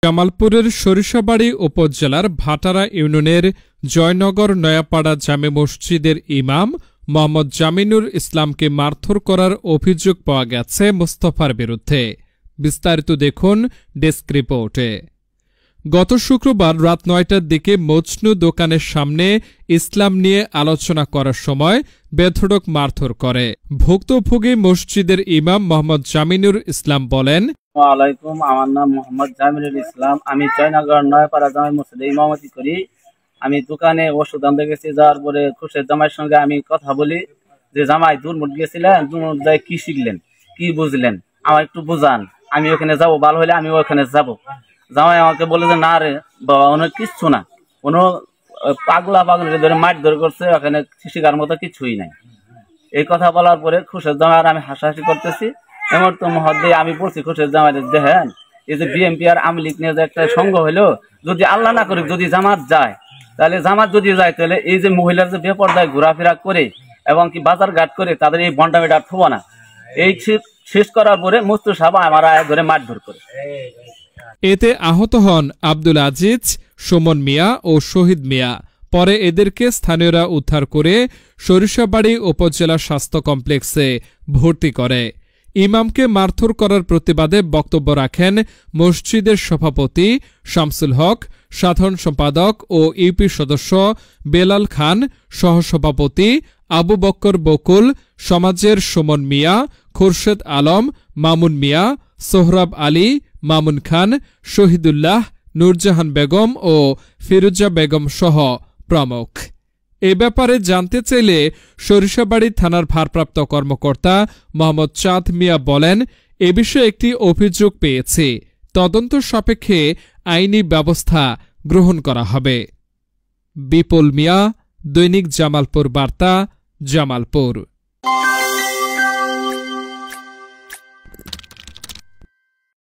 জামালপুরের সরিষাবাড়ী উপজেলার ভাটারা ইউনিয়নের জয়নগর নয়াপাড়া জামে মসজিদের ইমাম মোহাম্মদ জামিনুর ইসলামকে মারধর করার অভিযোগ পাওয়া গেছে মোস্তফার বিরুদ্ধে। বিস্তারিত দেখুন ডেস্ক রিপোর্টে। গত শুক্রবার রাত ৯টার দিকে মজনু দোকানের সামনে ইসলাম নিয়ে আলোচনা করার সময় বেধড়ক মারধর করে। ভুক্তভোগী মসজিদের ইমাম মোহাম্মদ জামিনুর ইসলাম বলেন, ওয়ালাইকুম, আমার নাম মোহাম্মদ জামিনুল ইসলাম। আমি জয়নগর নয়াপাড়া জামে মসজিদে ইমামতি করি। আমি দোকানে ওষুধ আনতে গেছি, যাওয়ার পরে খুশের জামাইয়ের সঙ্গে আমি কথা বলি যে জামাই দুর্মুট গেছিলেন, দুর্মুট যাই কি শিখলেন, কি বুঝলেন, আমার একটু বুঝান, আমি ওখানে যাবো, ভালো হলে আমি ওখানে যাব। জামাই আমাকে বলে যে না রে বাবা, ওনার কিচ্ছু না, কোনো পাগলা ধরে মাঠ ধরে করছে, ওখানে শিকার মতো কিছুই নাই। এই কথা বলার পরে খুশের জামাই আর আমি হাসাহাসি করতেছি। এমন তো মহদ্দে আমি বলছি খুশের জামাই, দেখেন এই যে বিএনপি আর আওয়ামী লীগ নিয়ে যে একটা সঙ্গ হইলো, যদি আল্লাহ না করে যদি জামাত যায়, তাহলে জামাত যদি যায় তাহলে এই যে মহিলার যে বেপরদায় ঘোরাফেরা করে এবং কি বাজার ঘাট করে তাদের এই বন্ডামিটা থবো না। এই শেষ করার পরে মুস্তু সাহেব আমার ধরে মারধর করে। এতে আহত হন আব্দুল আজিজ, সুমন মিয়া ও শহীদ মিয়া। পরে এদেরকে স্থানীয়রা উদ্ধার করে সরিষাবাড়ী উপজেলা স্বাস্থ্য কমপ্লেক্সে ভর্তি করে। ইমামকে মারধর করার প্রতিবাদে বক্তব্য রাখেন মসজিদের সভাপতি শামসুল হক, সাধারণ সম্পাদক ও ইউপি সদস্য বেলাল খান, সহসভাপতি আবু বক্কর বকুল, সমাজের সুমন মিয়া, খুরশেদ আলম, মামুন মিয়া, সোহরাব আলী, মামুন খান, শহীদুল্লাহ, নূরজাহান বেগম ও ফিরুজা বেগম সহ প্রমুখ। এ ব্যাপারে জানতে চাইলে সরিষাবাড়ী থানার ভারপ্রাপ্ত কর্মকর্তা মোহাম্মদ চাঁদ মিয়া বলেন, এ বিষয়ে একটি অভিযোগ পেয়েছি, তদন্ত সাপেক্ষে আইনি ব্যবস্থা গ্রহণ করা হবে। বিপুল মিয়া, দৈনিক জামালপুর বার্তা, জামালপুর।